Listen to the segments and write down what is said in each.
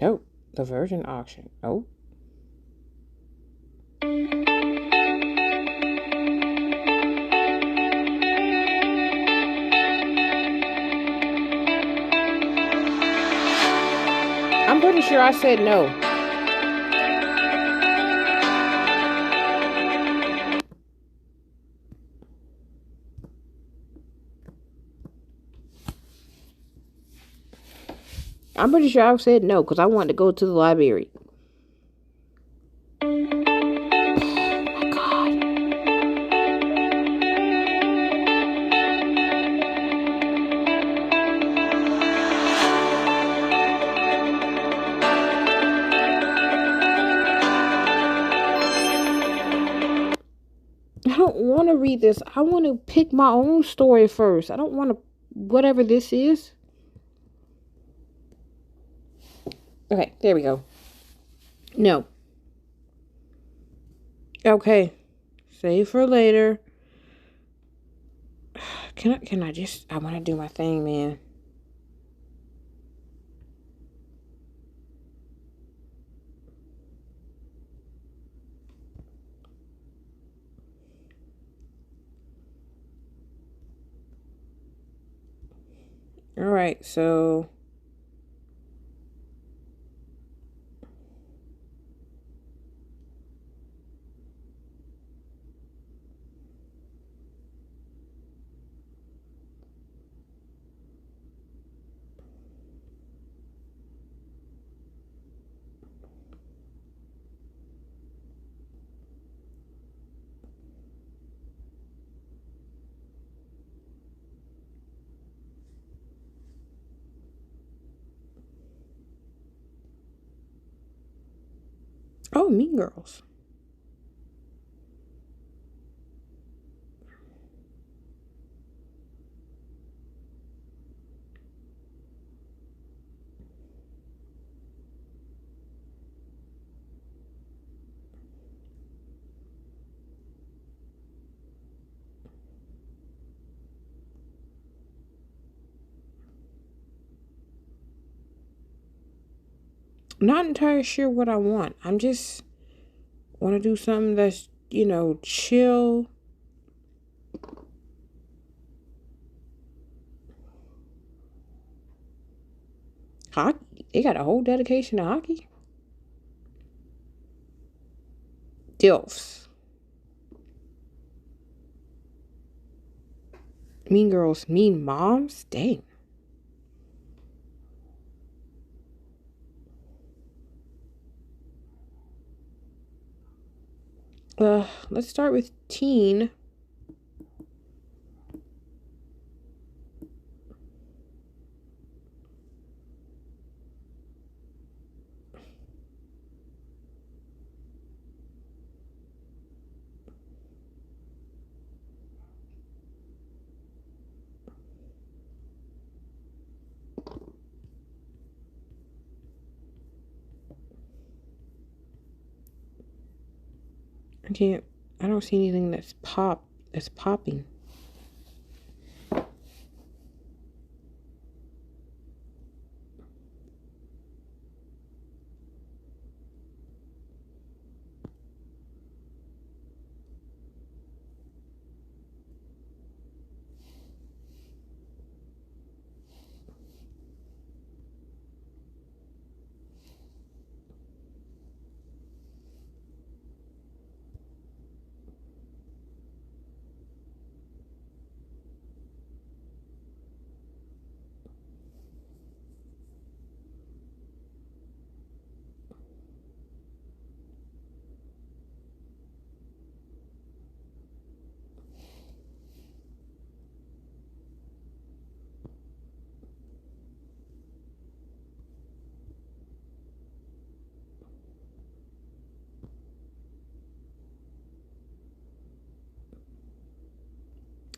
Oh, the Virgin auction. Oh. I'm pretty sure I said no. I'm pretty sure I said no because I wanted to go to the library. Oh my god. I don't want to read this. I want to pick my own story first. I don't want to, whatever this is. Okay, there we go. No. Okay. Save for later. Can I just, I want to do my thing, man. All right, so oh, Mean Girls. Not entirely sure what I want. I'm just want to do something that's, chill. Hockey. They got a whole dedication to hockey. DILFs. Mean Girls. Mean Moms. Dang. Let's start with teen. I can't. I don't see anything That's popping.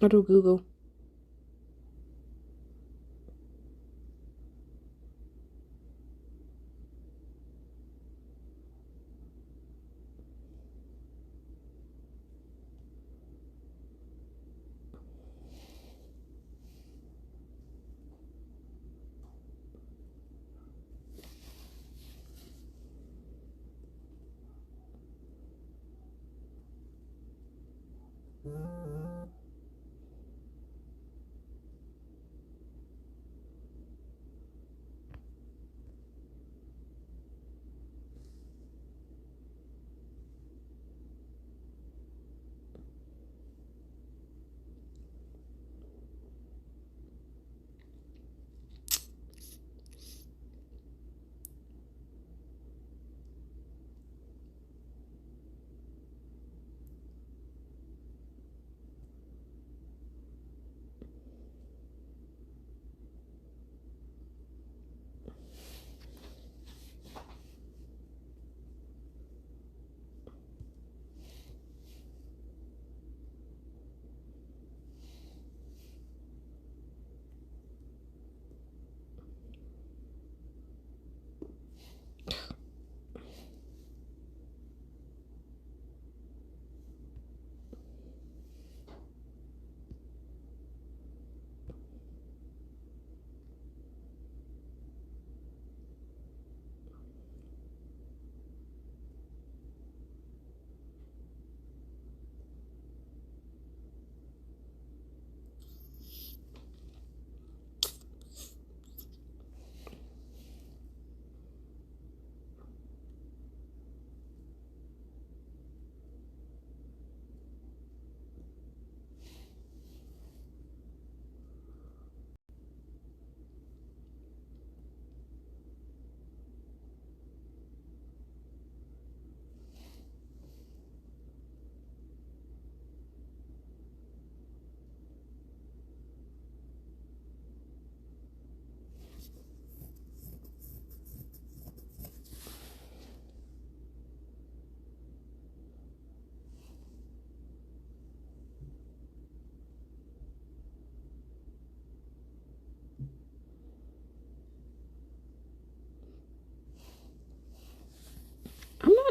I'll do Google.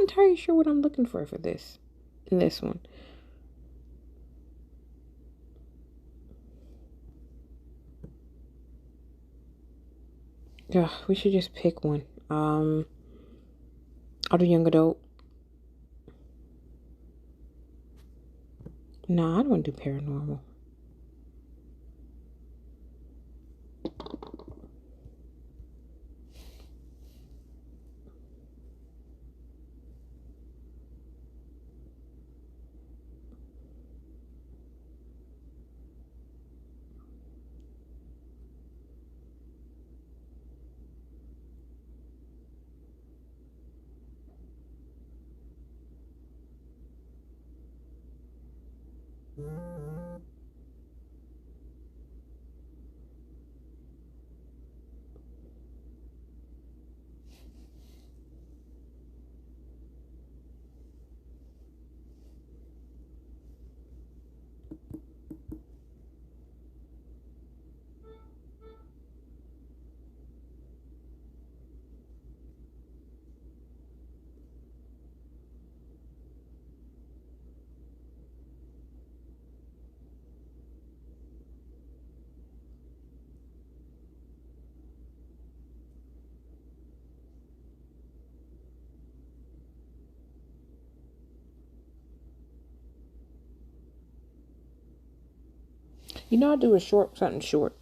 entirely sure what I'm looking for this. In this one. Yeah, we should just pick one. I'll do young adult. Nah, I don't want to do paranormal. I'll do something short.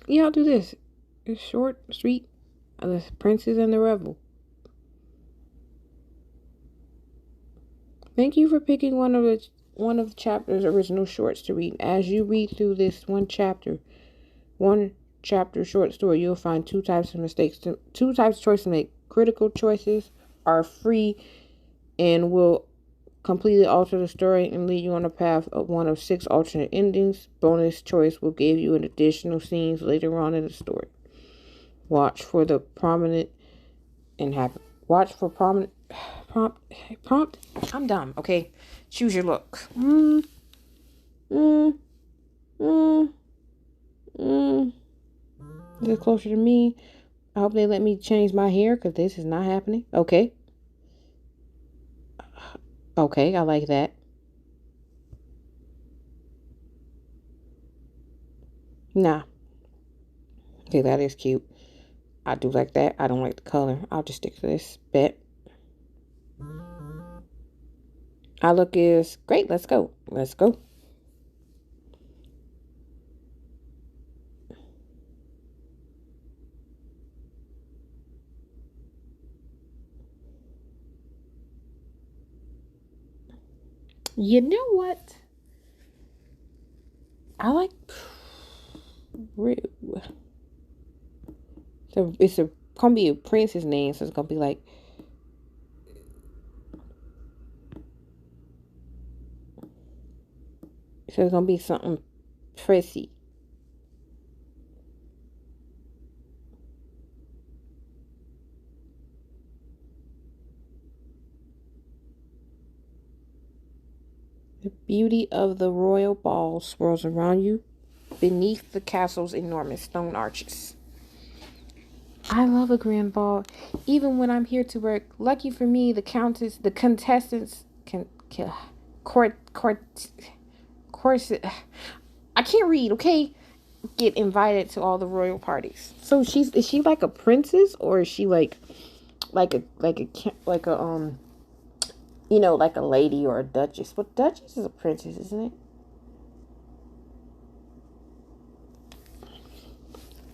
Yeah, I'll do this. It's short, sweet. The Princess and the Rebel. Thank you for picking one of the chapter's original shorts to read. As you read through this one chapter short story, you'll find two types of choices to make. Critical choices are free and will completely alter the story and lead you on a path of one of 6 alternate endings. Bonus choice will give you an additional scenes later on in the story. Watch for the prominent and have watch for prominent prompt. I'm dumb. Okay, choose your look. Get closer to me. I hope they let me change my hair because this is not happening. Okay. Okay, I like that. Nah. Okay, that is cute. I do like that. I don't like the color. I'll just stick to this. Bet. Our look is great. Let's go. Let's go. You know what? I like Rue. So it's gonna be a prince's name, so it's gonna be like so it's gonna be something prissy. The beauty of the royal ball swirls around you beneath the castle's enormous stone arches. I love a grand ball, even when I'm here to work. Lucky for me, the contestants court, course. I can't read. Okay, get invited to all the royal parties. So is she like a princess, or is she like a like a lady or a duchess? But duchess is a princess, isn't it?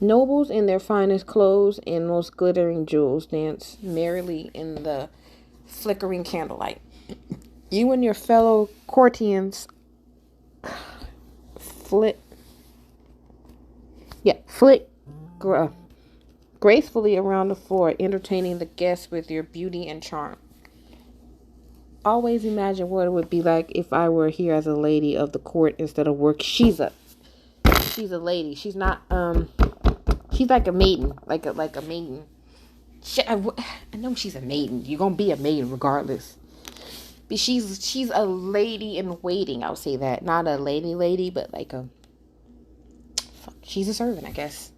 Nobles in their finest clothes and most glittering jewels dance merrily in the flickering candlelight. You and your fellow courtiers flit, flit gracefully around the floor, entertaining the guests with your beauty and charm. Always imagine what it would be like if I were here as a lady of the court instead of work. She's a lady. She's not she's like a maiden, like a maiden. I know she's a maiden. You're gonna be a maiden regardless. But she's a lady in waiting. I'll say that, not a lady, but like she's a servant, I guess.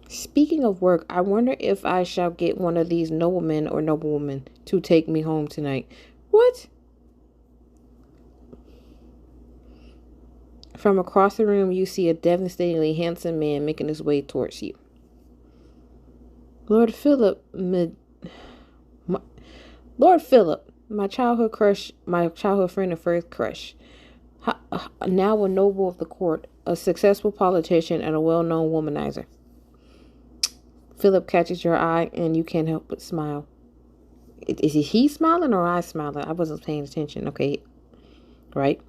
Speaking of work, I wonder if I shall get one of these noblemen or noblewomen to take me home tonight. What? From across the room, you see a devastatingly handsome man making his way towards you. Lord Philip, my childhood crush, my childhood friend and first crush. Now a noble of the court, a successful politician, and a well-known womanizer. Philip catches your eye, and you can't help but smile. Is he smiling or I smiling? I wasn't paying attention. Okay, right?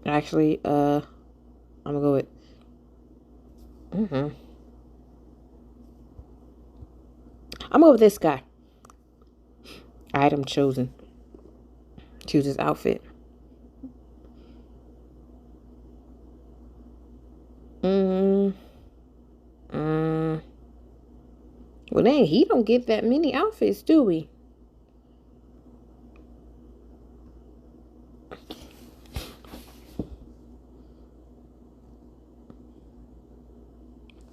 Actually, I'm gonna go with. I'm gonna go with this guy. Item chosen. Choose his outfit. Well, dang, he don't get that many outfits, do we?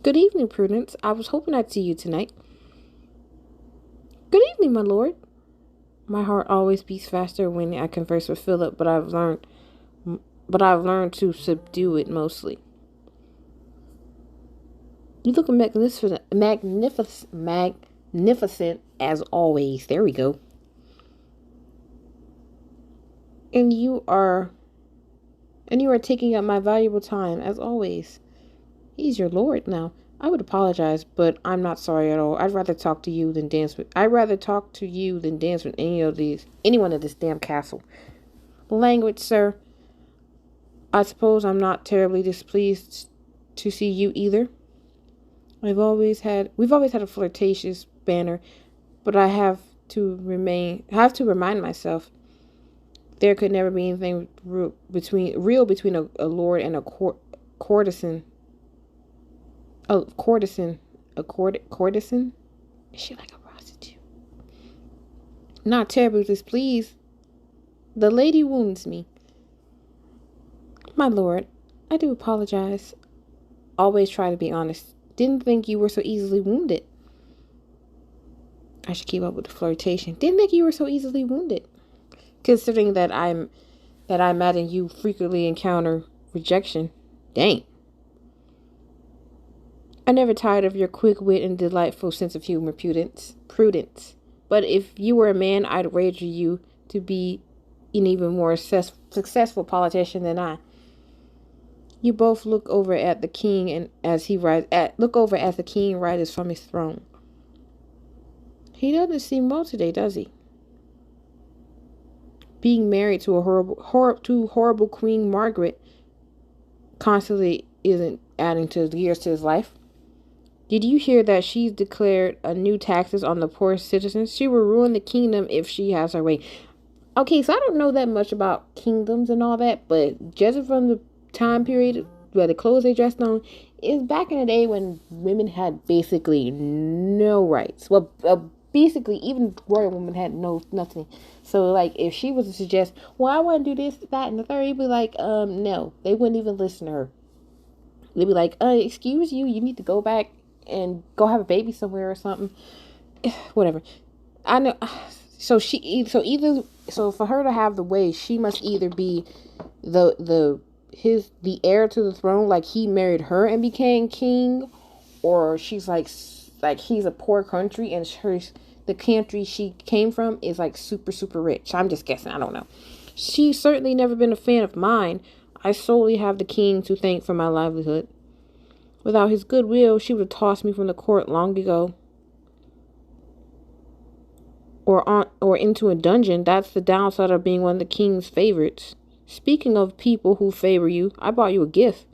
Good evening, Prudence. I was hoping I'd see you tonight. Good evening, my lord. My heart always beats faster when I converse with Philip, but I've learned to subdue it mostly. You look magnificent as always. There we go. And you are taking up my valuable time as always. He's your lord now. I would apologize, but I'm not sorry at all. I'd rather talk to you than dance with anyone of this damn castle. Language, sir. I suppose I'm not terribly displeased to see you either. We've always had a flirtatious banter, but I have to remind myself there could never be anything real between a lord and a courtesan. A courtesan. Is she like a prostitute? Not terribly displeased. The lady wounds me. My lord, I do apologize. Always try to be honest. Didn't think you were so easily wounded. I should keep up with the flirtation. Didn't think you were so easily wounded. Considering that I imagine you frequently encounter rejection. Dang. I never tired of your quick wit and delightful sense of humor, Prudence. But if you were a man, I'd wager you to be an even more successful politician than I. You both look over at the king, and as the king rises from his throne. He doesn't seem well today, does he? Being married to horrible Queen Margaret constantly isn't adding to years to his life. Did you hear that she's declared a new taxes on the poor citizens? She will ruin the kingdom if she has her way. Okay, so I don't know that much about kingdoms and all that, but judging from the time period where the clothes they dressed on is back in the day when women had basically no rights. Well, basically, even royal women had nothing. So, like, if she was to suggest, well, I want to do this, that, and the third, he'd be like, no. They wouldn't even listen to her. They'd be like, excuse you, you need to go back and go have a baby somewhere or something. Whatever. I know. So for her to have the way, she must either be the heir to the throne, like he married her and became king, or she's like he's a poor country and the country she came from is like super super rich. I'm just guessing. I don't know. She's certainly never been a fan of mine. I solely have the king to thank for my livelihood. Without his goodwill, she would have tossed me from the court long ago. Or into a dungeon. That's the downside of being one of the king's favorites. Speaking of people who favor you, I bought you a gift.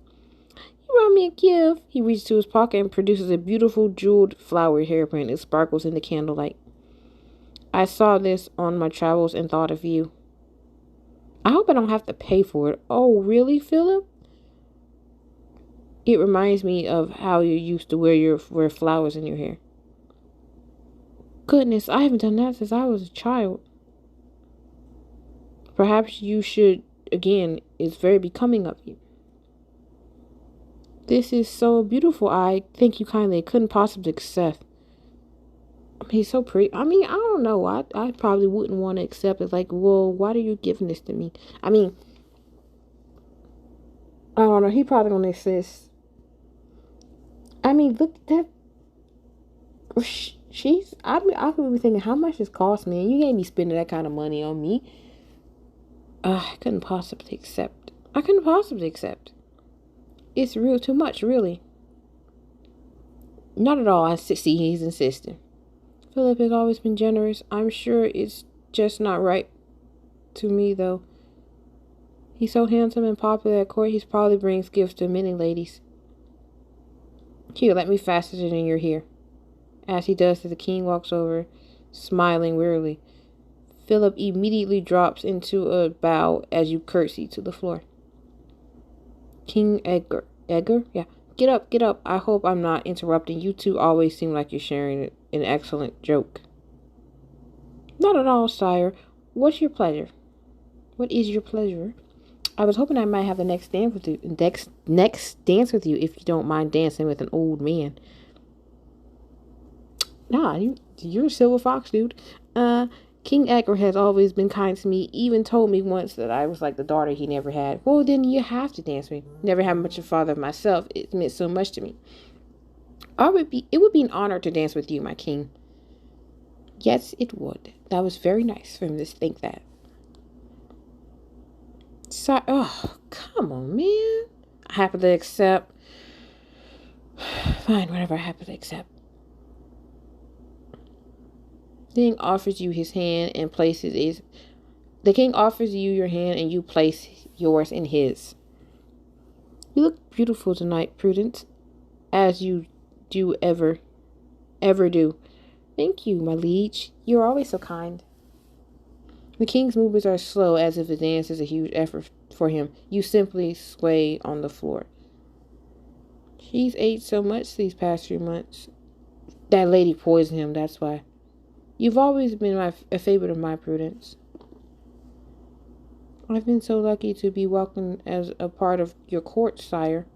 You brought me a gift. He reaches to his pocket and produces a beautiful jeweled flower hairpin. It sparkles in the candlelight. I saw this on my travels and thought of you. I hope I don't have to pay for it. Oh, really, Philip? It reminds me of how you used to wear flowers in your hair. Goodness, I haven't done that since I was a child. Perhaps you should, again, it's very becoming of you. This is so beautiful. I thank you kindly. I couldn't possibly accept. I mean, he's so pretty. I mean, I don't know. I probably wouldn't want to accept it. Like, well, why are you giving this to me? I mean, I don't know. He probably gonna insist. I mean, look at that. I could be thinking, how much this cost me? And you ain't be spending that kind of money on me. I couldn't possibly accept. It's real too much, really. Not at all. I see he's insisting. Philip has always been generous. I'm sure it's just not right to me, though. He's so handsome and popular at court, he probably brings gifts to many ladies. Here, let me fasten it in your hair. As he does so, the king walks over, smiling wearily. Philip immediately drops into a bow as you curtsy to the floor. King Edgar. Edgar? Yeah. Get up. I hope I'm not interrupting. You two always seem like you're sharing an excellent joke. Not at all, sire. What's your pleasure? What is your pleasure? I was hoping I might have the next dance with you. Next dance with you, if you don't mind dancing with an old man. Nah, you're a silver fox, dude. King Edgar has always been kind to me, even told me once that I was like the daughter he never had. Well, then you have to dance with me. Never had much of a father myself. It meant so much to me. It would be an honor to dance with you, my king. Yes, it would. That was very nice for him to think that. So, oh, come on, man. I happily accept. Fine, whatever, I happily accept. The king offers you his hand and places his. The king offers you your hand and you place yours in his. You look beautiful tonight, Prudence, as you do ever do. Thank you, my liege. You're always so kind. The king's movements are slow, as if the dance is a huge effort for him. You simply sway on the floor. He's ate so much these past few months. That lady poisoned him, that's why. You've always been a favorite of my, Prudence. I've been so lucky to be welcomed as a part of your court, sire.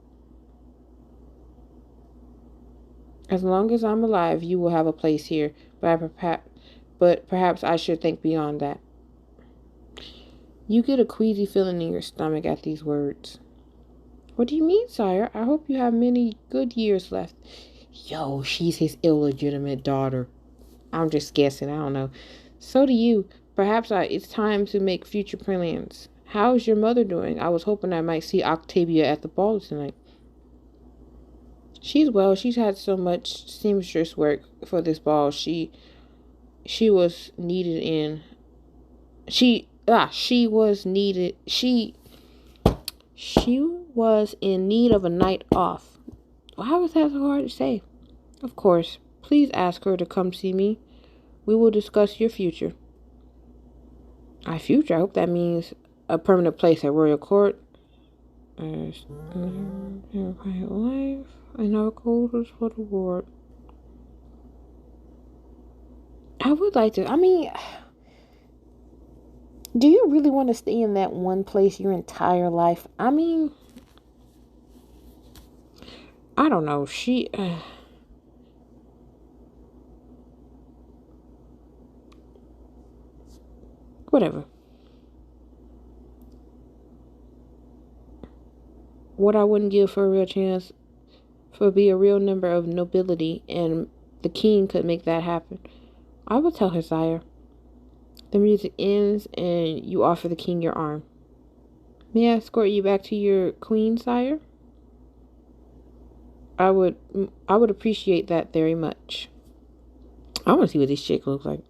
As long as I'm alive, you will have a place here, but perhaps I should think beyond that. You get a queasy feeling in your stomach at these words. What do you mean, sire? I hope you have many good years left. Yo, she's his illegitimate daughter. I'm just guessing, I don't know. So do you. Perhaps it's time to make future plans. How's your mother doing? I was hoping I might see Octavia at the ball tonight. She's well. She's had so much seamstress work for this ball. She was needed in. She was needed. She was in need of a night off. How is that so hard to say? Of course. Please ask her to come see me. We will discuss your future. My future? I hope that means a permanent place at Royal Court. Private life. I never called us for the ward. I would like to. I mean, do you really want to stay in that one place your entire life? I mean, I don't know. Whatever. What I wouldn't give for a real chance for be a real number of nobility, and the king could make that happen. I will tell her, sire. The music ends, and you offer the king your arm. May I escort you back to your queen, sire? I would I would appreciate that very much. I want to see what this chick looks like.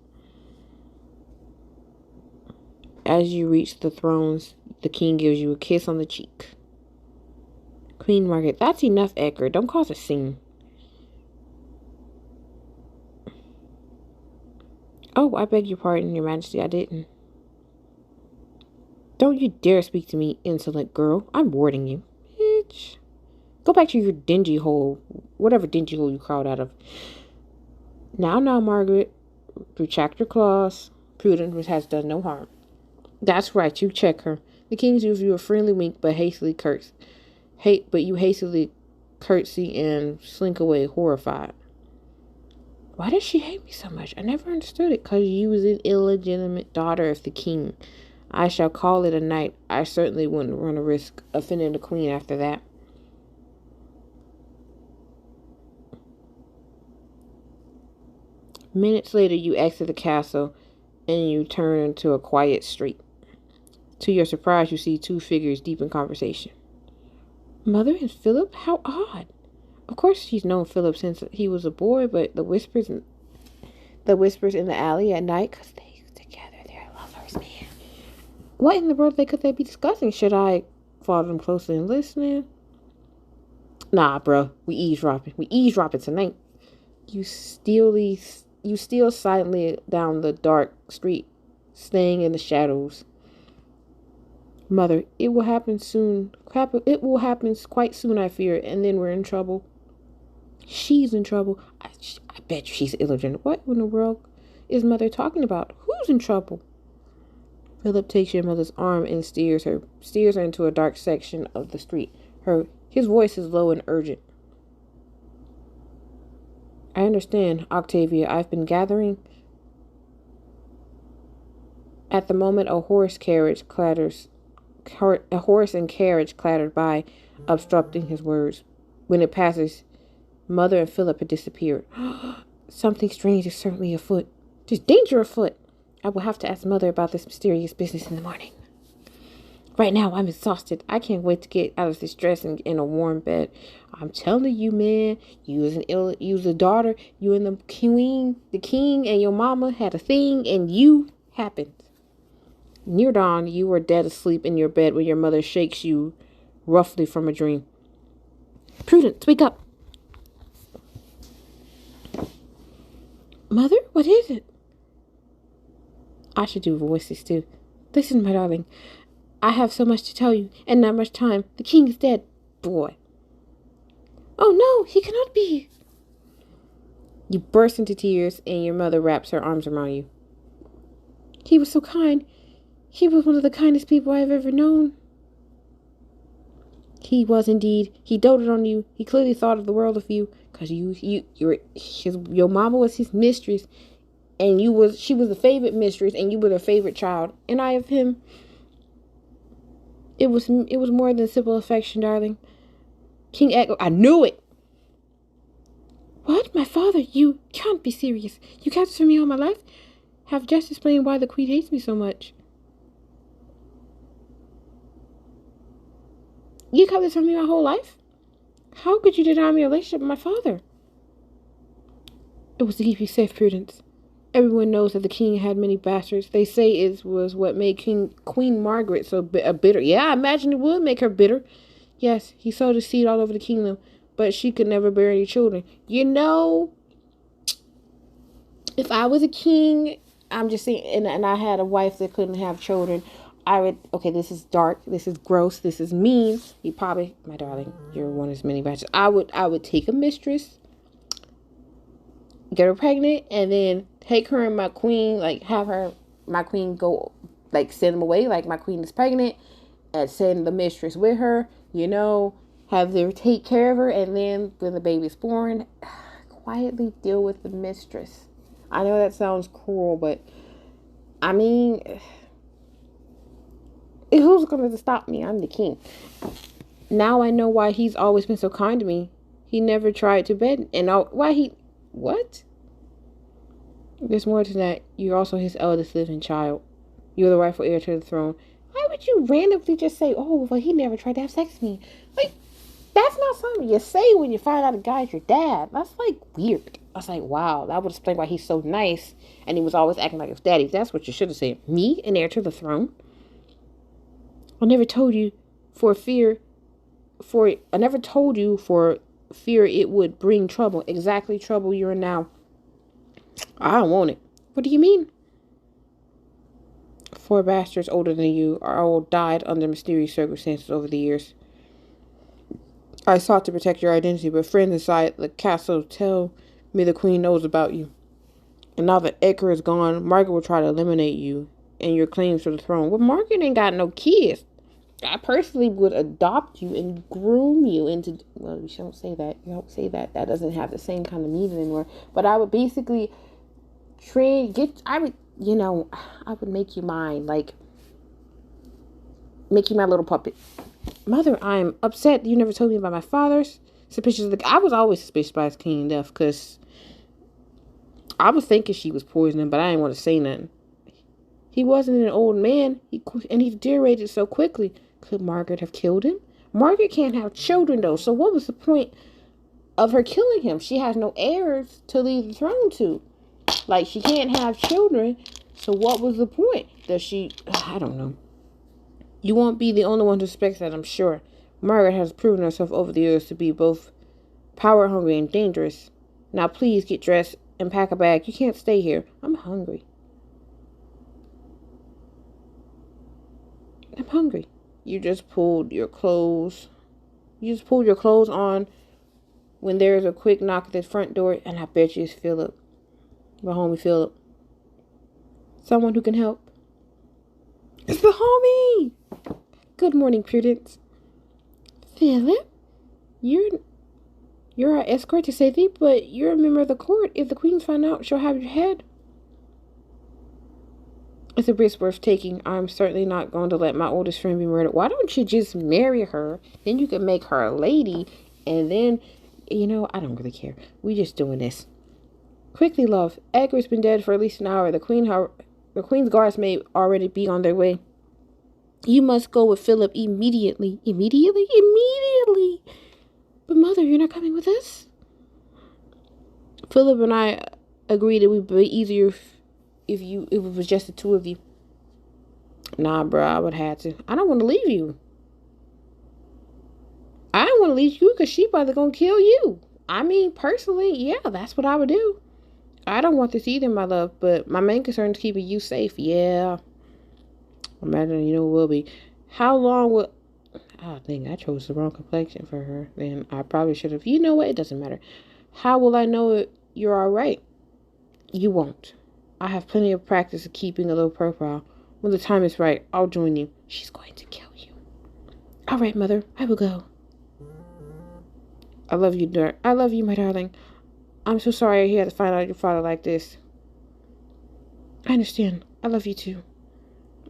As you reach the thrones, the king gives you a kiss on the cheek. Queen Margaret, that's enough, Edgar. Don't cause a scene. Oh, I beg your pardon, your majesty, I didn't. Don't you dare speak to me, insolent girl. I'm warning you. Bitch. Go back to your dingy hole, whatever dingy hole you crawled out of. Now, Margaret, retract your claws. Prudence has done no harm. That's right, you check her. The king gives you a friendly wink, but you hastily curtsy and slink away horrified. Why does she hate me so much? I never understood it. 'Cause you was an illegitimate daughter of the king. I shall call it a night. I certainly wouldn't run a risk offending the queen after that. Minutes later, you exit the castle and you turn into a quiet street. To your surprise, you see two figures deep in conversation. Mother and Philip? How odd. Of course she's known Philip since he was a boy, but the whispers in the alley at night, 'cause they together, they're lovers, man. What in the world could they be discussing? Should I follow them closely and listening? Nah, bro. We eavesdropping. We eavesdropping tonight. You steal silently down the dark street, staying in the shadows. Mother, it will happen soon. It will happen quite soon, I fear, and then we're in trouble. She's in trouble. I bet you she's illegitimate. What in the world is Mother talking about? Who's in trouble? Philip takes your mother's arm and steers her into a dark section of the street. His voice is low and urgent. I understand, Octavia. I've been gathering. At the moment, a horse and carriage clattered by, obstructing his words. When it passes, Mother and Philip had disappeared. Something strange is certainly afoot. There's danger afoot. I will have to ask Mother about this mysterious business in the morning. Right now, I'm exhausted. I can't wait to get out of this dress and in a warm bed. I'm telling you, man, you was a daughter. You and the king and your mama had a thing, and you happened. Near dawn, you were dead asleep in your bed when your mother shakes you roughly from a dream. Prudence, wake up. Mother, what is it? I should do voices too. Listen, my darling. I have so much to tell you, and not much time. The king is dead, boy. Oh no, he cannot be. You burst into tears, and your mother wraps her arms around you. He was so kind. He was one of the kindest people I have ever known. He was indeed. He doted on you. He clearly thought of the world of you, because your mama was his mistress, and she was the favorite mistress, and you were the favorite child, and I of him. It was more than simple affection, darling. King Edgar, I knew it. What, my father? You can't be serious. You kept this from me all my life. Have just explained why the queen hates me so much. You kept this from me my whole life? How could you deny me a relationship with my father? It was to keep you safe, Prudence. Everyone knows that the king had many bastards. They say it was what made Queen Margaret so bitter. Yeah, I imagine it would make her bitter. Yes, he sowed his seed all over the kingdom, but she could never bear any children. You know, if I was a king, I'm just saying, and I had a wife that couldn't have children, I would, okay, this is dark, this is gross, this is mean. You probably, my darling, you're one of as many bastards. I would take a mistress, get her pregnant, and then take her and my queen, like have her, my queen go, like send them away, like my queen is pregnant, and send the mistress with her, have them take care of her, and then when the baby's born, quietly deal with the mistress. I know that sounds cruel, but I mean, who's going to stop me? I'm the king. Now I know why he's always been so kind to me. He never tried to bed, and what? There's more to that. You're also his eldest living child. You're the rightful heir to the throne. Why would you randomly just say, oh, well, he never tried to have sex with me? Like, that's not something you say when you find out a guy's your dad. That's, like, weird. I was like, wow, that would explain why he's so nice, and he was always acting like his daddy. That's what you should have said. Me, an heir to the throne? I never told you for fear it would bring trouble. Exactly trouble you're in now. I don't want it. What do you mean? 4 bastards older than you are all died under mysterious circumstances over the years. I sought to protect your identity, but friends inside the castle tell me the queen knows about you. And now that Edgar is gone, Margaret will try to eliminate you and your claims to the throne. Well, Margaret ain't got no kids. I personally would adopt you and groom you into... Well, you don't say that. You don't say that. That doesn't have the same kind of meaning anymore. But I would basically I would make you mine. Like, make you my little puppet. Mother, I'm upset you never told me about my father's suspicious. I was always suspicious by his king death because I was thinking she was poisoning, but I didn't want to say nothing. He wasn't an old man, and he deteriorated so quickly. Could Margaret have killed him? Margaret can't have children, though, so what was the point of her killing him? She has no heirs to leave the throne to. Like, she can't have children, so what was the point? I don't know. You won't be the only one who suspects that, I'm sure. Margaret has proven herself over the years to be both power-hungry and dangerous. Now, please get dressed and pack a bag. You can't stay here. I'm hungry. I'm hungry. You just pulled your clothes on when there is a quick knock at the front door, and I bet you it's Philip. My homie Philip. Someone who can help. It's the homie! Good morning, Prudence. Philip? You're our escort to safety, but you're a member of the court. If the queen's find out, she'll have your head. It's a risk worth taking. I'm certainly not going to let my oldest friend be murdered. Why don't you just marry her? Then you can make her a lady. And then, I don't really care. We just doing this. Quickly, love. Edgar's been dead for at least an hour. The queen's guards may already be on their way. You must go with Philip immediately. Immediately? Immediately! But mother, you're not coming with us? Philip and I agreed it would be easier if it was just the two of you. Nah, bro, I would have to. I don't want to leave you. I don't want to leave you because she probably gonna kill you. I mean, personally, yeah, that's what I would do. I don't want this either, my love, but my main concern is keeping you safe. Yeah. Imagine, it will be. How long will... I think I chose the wrong complexion for her. Then I probably should have... You know what? It doesn't matter. How will I know you're all right? You won't. I have plenty of practice of keeping a low profile. When the time is right, I'll join you. She's going to kill you. All right, mother. I will go. I love you, I love you, my darling. I'm so sorry he had to find out your father like this. I understand. I love you too.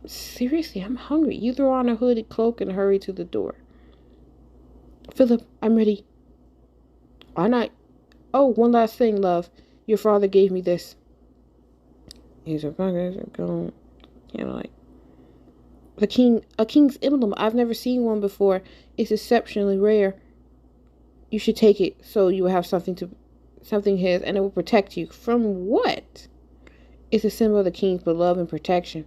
Seriously, I'm hungry. You throw on a hooded cloak and hurry to the door. Philip, I'm ready. Why not? Oh, one last thing, love. Your father gave me this. He's a fucking a king's emblem. I've never seen one before. It's exceptionally rare. You should take it so you will have something his, and it will protect you from what? It's a symbol of the king's love and protection.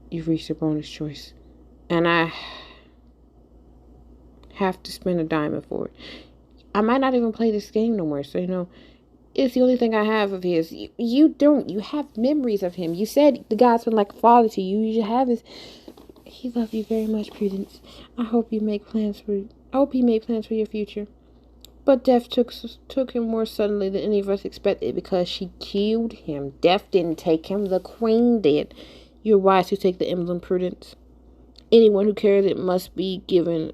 You've reached a bonus choice, and I have to spend a diamond for it. I might not even play this game no more, so it's the only thing I have of his. You don't. You have memories of him. You said the guy's been like a father to you. You should have his. He loved you very much, Prudence. I hope you made plans for your future. But death took him more suddenly than any of us expected because she killed him. Death didn't take him, the queen did. You're wise to take the emblem, Prudence. Anyone who carries it must be given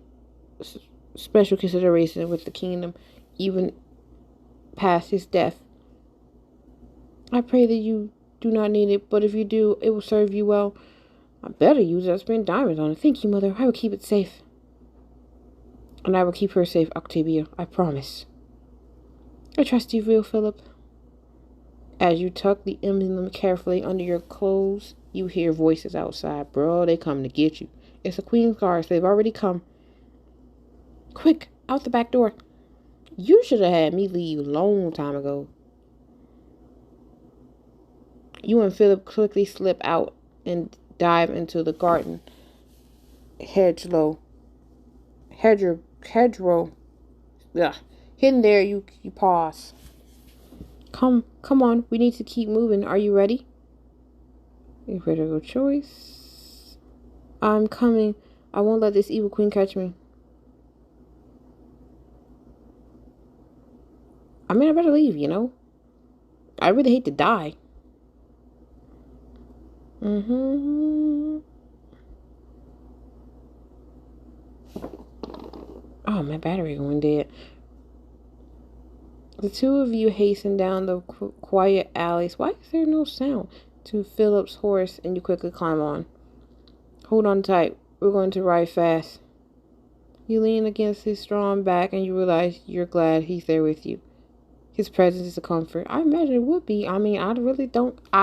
special consideration with the kingdom, even past his death. I pray that you do not need it, but if you do, it will serve you well. I better use it. I spend diamonds on it. Thank you, Mother. I will keep it safe. And I will keep her safe, Octavia. I promise. I trust you, real Philip. As you tuck the emblem carefully under your clothes, you hear voices outside. Bro, they come to get you. It's the Queen's guards. They've already come. Quick, out the back door. You should have had me leave a long time ago. You and Philip quickly slip out and dive into the garden. Hedgerow. Yeah. Hidden there, you pause. Come on. We need to keep moving. Are you ready? A critical choice. I'm coming. I won't let this evil queen catch me. I mean, I better leave, you know? I really hate to die. Oh, my battery going dead. The two of you hasten down the quiet alleys. Why is there no sound? To Philip's horse, and you quickly climb on. Hold on tight. We're going to ride fast. You lean against his strong back, and you realize you're glad he's there with you. His presence is a comfort. I imagine it would be. I mean, I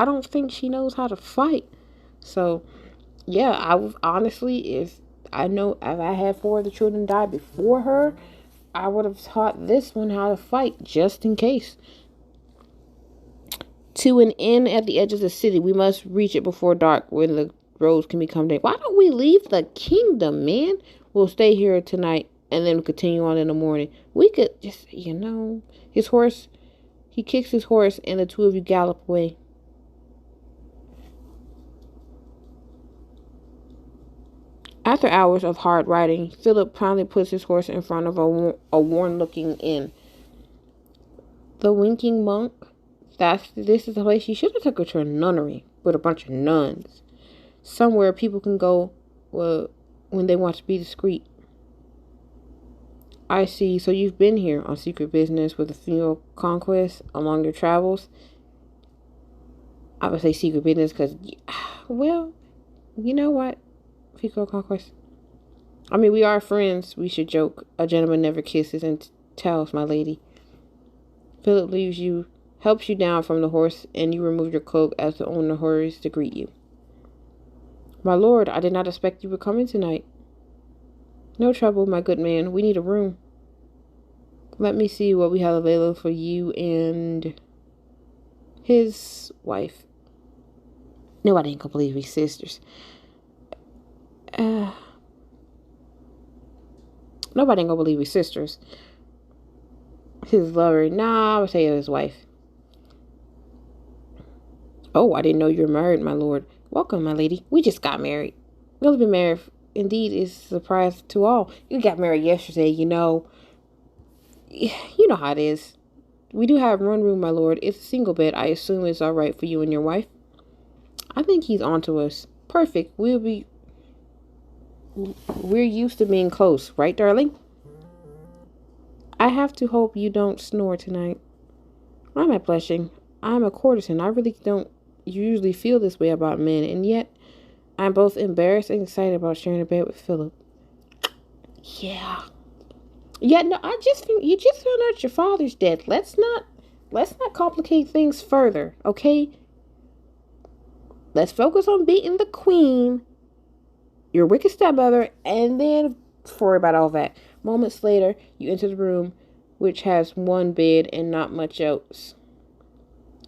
don't think she knows how to fight. So, yeah, if I had 4 of the children die before her, I would have taught this one how to fight, just in case. To an inn at the edge of the city. We must reach it before dark, when the roads can become day. Why don't we leave the kingdom, man? We'll stay here tonight, and then continue on in the morning. We could just, his horse, he kicks his horse, and the two of you gallop away. After hours of hard riding, Philip finally puts his horse in front of a worn-looking inn. The Winking Monk. This is the place. You should have took her to a nunnery with a bunch of nuns. Somewhere people can go when they want to be discreet. I see. So you've been here on secret business with the female conquest along your travels. I would say secret business because, well, you know what? Female conquest. I mean, we are friends. We should joke. A gentleman never kisses and tells, my lady. Philip helps you down from the horse, and you remove your cloak as the owner hurries to greet you. My lord, I did not expect you were coming tonight. No trouble, my good man. We need a room. Let me see what we have available for you and his wife. Nobody ain't gonna believe we sisters. Nobody ain't gonna believe we sisters. His lover. Nah, I would say his wife. Oh, I didn't know you were married, my lord. Welcome, my lady. We just got married. We'll be married. Indeed, is a surprise to all. You got married yesterday, You know how it is. We do have one room, my lord. It's a single bed. I assume it's all right for you and your wife. I think he's onto us. Perfect. We're used to being close, right, darling? I have to hope you don't snore tonight. I'm not blushing. I'm a courtesan. I really don't usually feel this way about men, and yet I'm both embarrassed and excited about sharing a bed with Philip. Yeah, no, I just think you just found out your father's dead. Let's not complicate things further, okay? Let's focus on beating the queen, your wicked stepmother, and then worry about all that. Moments later, you enter the room, which has one bed and not much else.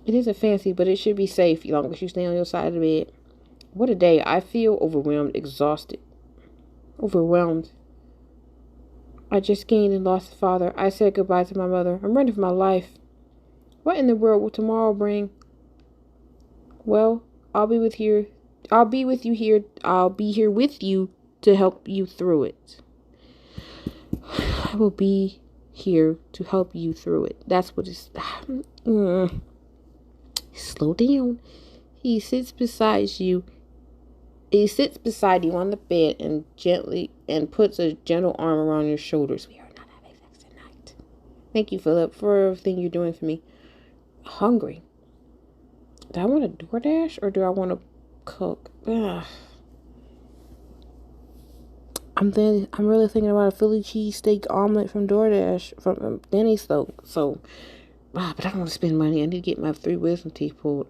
It isn't fancy, but it should be safe as long as you stay on your side of the bed. What a day. I feel overwhelmed, exhausted. Overwhelmed. I just gained and lost a father. I said goodbye to my mother. I'm running for my life. What in the world will tomorrow bring? Well, I'll be with you here. I'll be here with you to help you through it. I will be here to help you through it. That's what it's. Slow down. He sits beside you. He sits beside you on the bed and gently and puts a gentle arm around your shoulders. We are not having sex tonight. Thank you, Philip, for everything you're doing for me. Hungry. Do I want a DoorDash or do I want to cook? Ugh. I'm really thinking about a Philly cheesesteak omelet from DoorDash from Denny's though. So, but I don't want to spend money. I need to get my 3 wisdom teeth pulled.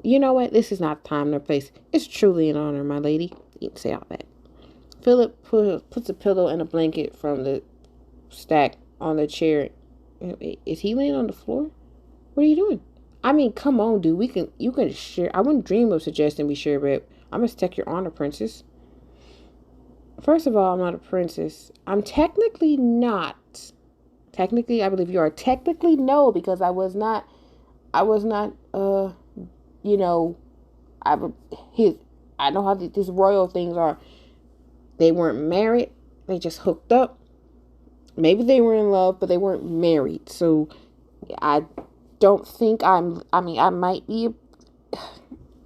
You know what? This is not the time nor place. It's truly an honor, my lady. You can say all that. Philip puts a pillow and a blanket from the stack on the chair. Is he laying on the floor? What are you doing? I mean, come on, dude. You can share. I wouldn't dream of suggesting we share, but I must take your honor, princess. First of all, I'm not a princess. I'm technically not. Technically, I believe you are. Technically, no, because I was not, you know, I know how these royal things are. They weren't married. They just hooked up. Maybe they were in love, but they weren't married. So I don't think I might be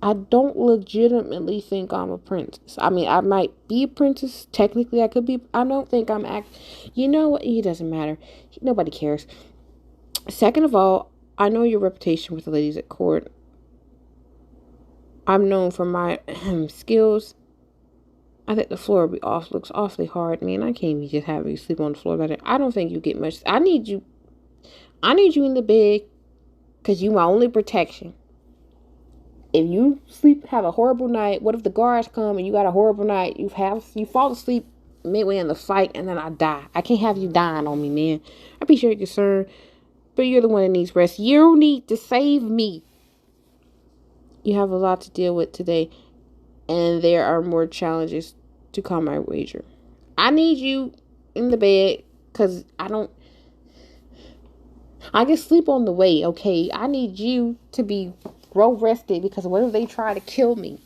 I don't legitimately think I'm a princess. I mean, I might be a princess. Technically, I could be. I don't think I'm You know what? It doesn't matter. Nobody cares. Second of all, I know your reputation with the ladies at court. I'm known for my skills. I think the floor looks awfully hard. Man, I can't even just have you sleep on the floor like that. I don't think you get much. I need you in the bed because you my only protection. If you have a horrible night, what if the guards come and you got a horrible night? You fall asleep midway in the fight and then I die. I can't have you dying on me, man. I appreciate your concern, but you're the one that needs rest. You need to save me. You have a lot to deal with today, and there are more challenges to come, I wager. I need you in the bed because I can sleep on the way, okay? I need you to be well rested because what if they try to kill me?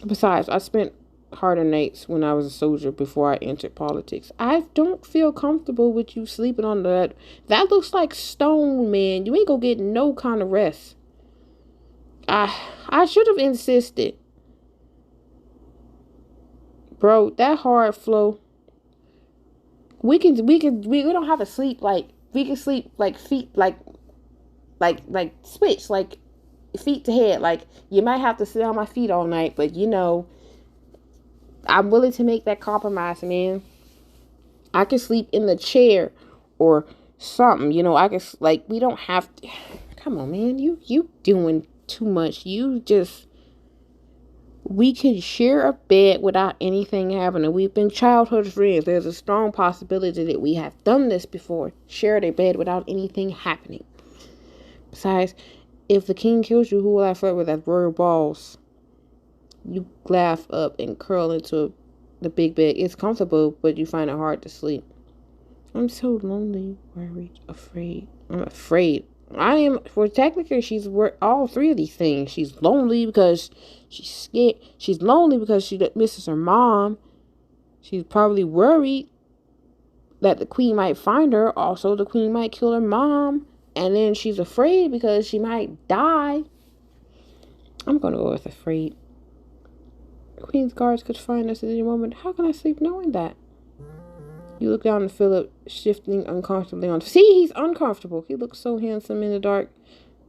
Besides, I spent harder nights when I was a soldier before I entered politics. I don't feel comfortable with you sleeping on that. That looks like stone, man. You ain't gonna get no kind of rest. I should have insisted. Bro, that hard flow. We don't have to sleep like we can sleep like feet like switch like feet to head. Like you might have to sit on my feet all night, but you know, I'm willing to make that compromise, man. I can sleep in the chair or something, you know. I can we don't have to. Come on, man. You doing too much. We can share a bed without anything happening. We've been childhood friends. There's a strong possibility that we have done this before. Shared a bed without anything happening. Besides, if the king kills you, who will I flirt with at royal balls? You laugh up and curl into the big bed. It's comfortable, but you find it hard to sleep. I'm so lonely, worried, afraid. I'm afraid. I am. For technically, she's all 3 of these things. She's lonely because she's scared. She's lonely because she misses her mom. She's probably worried that the queen might find her. Also, the queen might kill her mom. And then she's afraid because she might die. I'm going to go with afraid. The queen's guards could find us at any moment. How can I sleep knowing that? You look down at Philip, shifting uncomfortably on. See, he's uncomfortable. He looks so handsome in the dark,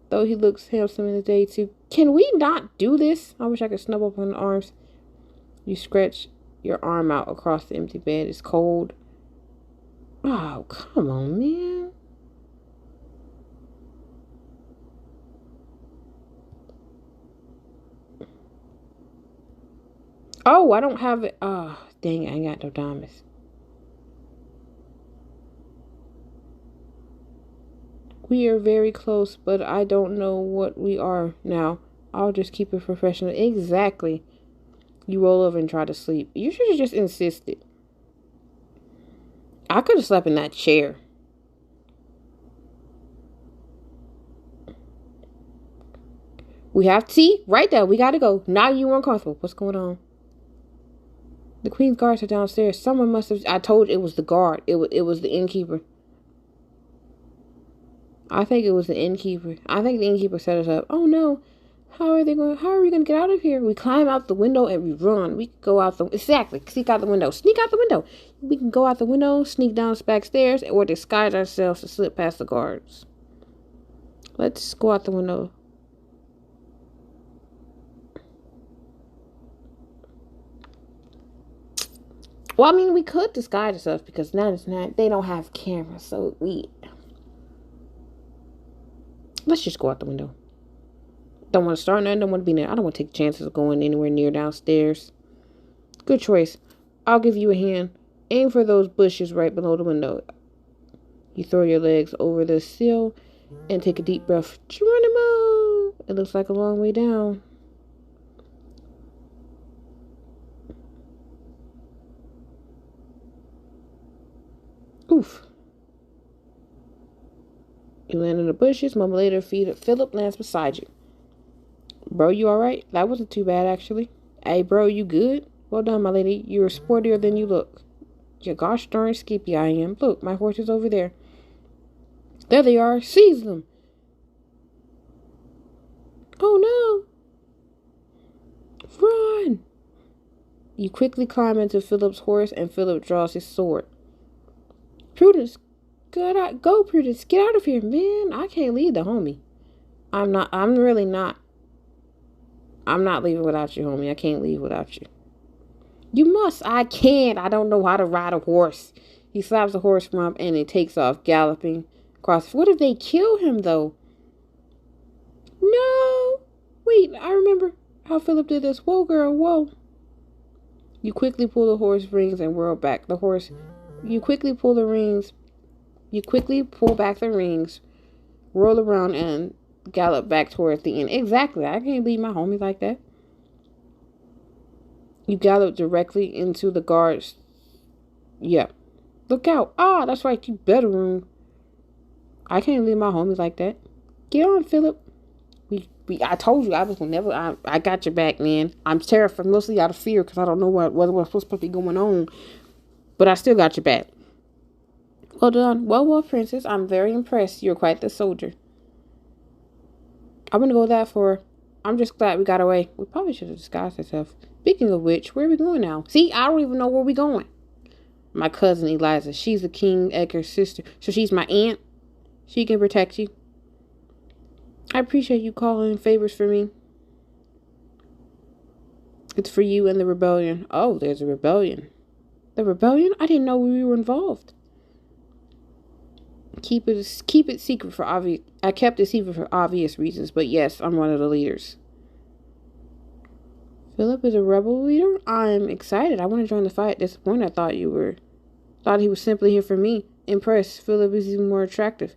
though he looks handsome in the day, too. Can we not do this? I wish I could snuggle up on the arms. You stretch your arm out across the empty bed. It's cold. Oh, come on, man. Oh, I don't have it. Oh, dang it. I ain't got no diamonds. We are very close, but I don't know what we are now. I'll just keep it professional. Exactly. You roll over and try to sleep. You should have just insisted. I could have slept in that chair. We have tea right there. We gotta go. Now you uncomfortable. What's going on? The queen's guards are downstairs. Someone must have... I told you it was the guard. It was the innkeeper. I think it was the innkeeper. I think the innkeeper set us up. Oh no. How are we going to get out of here? We climb out the window and we run. We can go out the... Exactly. Sneak out the window. Sneak out the window. We can go out the window, sneak down the back stairs, or disguise ourselves to slip past the guards. Let's go out the window. Well, I mean, we could disguise ourselves because now it's not... They don't have cameras, so let's just go out the window. Don't want to start nothing. Don't want to be there. I don't want to take chances of going anywhere near downstairs. Good choice. I'll give you a hand. Aim for those bushes right below the window. You throw your legs over the sill and take a deep breath. Geronimo! It looks like a long way down. Oof. You land in the bushes. A moment later, Philip lands beside you. Bro, you alright? That wasn't too bad, actually. Hey, bro, you good? Well done, my lady. You're sportier than you look. Yeah, gosh darn skippy I am. Look, my horse is over there. There they are. Seize them. Oh, no. Run. You quickly climb into Philip's horse, and Philip draws his sword. Prudence, go, Prudence. Get out of here, man. I can't leave the homie. I'm really not. I'm not leaving without you, homie. I can't leave without you. You must. I can't. I don't know how to ride a horse. He slaps the horse rump and it takes off, galloping across. What if they kill him, though? No. Wait, I remember how Philip did this. Whoa, girl, whoa. You quickly pull the horse rings and whirl back the horse. You quickly pull back the rings, roll around, and gallop back towards the end. Exactly. I can't leave my homie like that. You gallop directly into the guards. Yeah. Look out. Ah, that's right. You better room. I can't leave my homie like that. Get on, Philip. I told you I was gonna never. I got your back, man. I'm terrified, mostly out of fear because I don't know what's supposed to be going on. But I still got your back. Well done. Well, princess. I'm very impressed. You're quite the soldier. I'm gonna go that for. I'm just glad we got away. We probably should have disguised ourselves. Speaking of which, where are we going now? See, I don't even know where we're going. My cousin Eliza. She's the King Edgar's sister. So she's my aunt. She can protect you. I appreciate you calling favors for me. It's for you and the rebellion. Oh, there's a rebellion. The rebellion? I didn't know we were involved. Keep it secret for obvious. I kept it secret for obvious reasons, but yes, I'm one of the leaders. Philip is a rebel leader? I'm excited. I want to join the fight. Disappointed. I thought he was simply here for me. Impressed. Philip is even more attractive.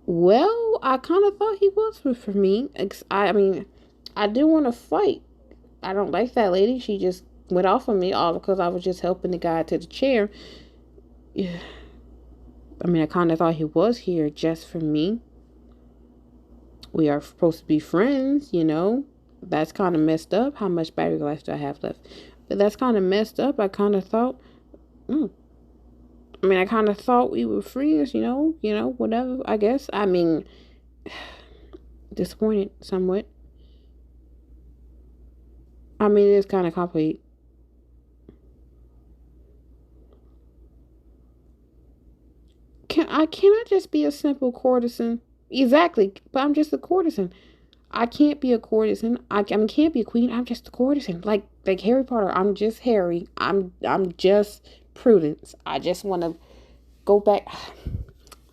Well, I kind of thought he was for me. I mean, I do want to fight. I don't like that lady. She just went off on me all because I was just helping the guy to the chair. Yeah. I mean, I kind of thought he was here just for me. We are supposed to be friends, you know. That's kind of messed up. How much battery life do I have left? But that's kind of messed up. I kind of thought, I kind of thought we were friends, you know, whatever, I guess. I mean, disappointed somewhat. I mean, it is kind of complicated. Can I just be a simple courtesan? Exactly, but I'm just a courtesan. I can't be a courtesan. Can't be a queen. I'm just a courtesan. Like Harry Potter. I'm just Harry. I'm just Prudence. I just want to go back.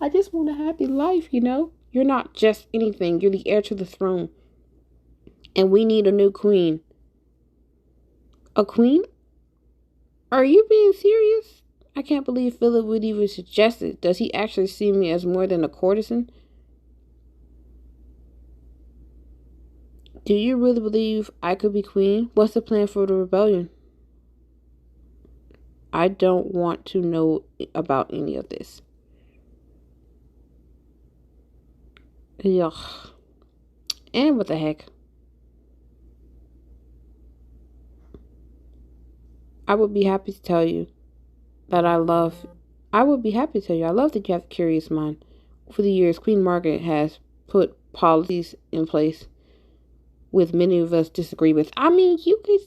I just want a happy life, you know? You're not just anything. You're the heir to the throne. And we need a new queen. A queen? Are you being serious? I can't believe Philip would even suggest it. Does he actually see me as more than a courtesan? Do you really believe I could be queen? What's the plan for the rebellion? I don't want to know about any of this. Yuck. And what the heck? I would be happy to tell you that I would be happy to tell you I love that you have a curious mind. For the years, Queen Margaret has put policies in place with many of us disagree with. I mean, you could.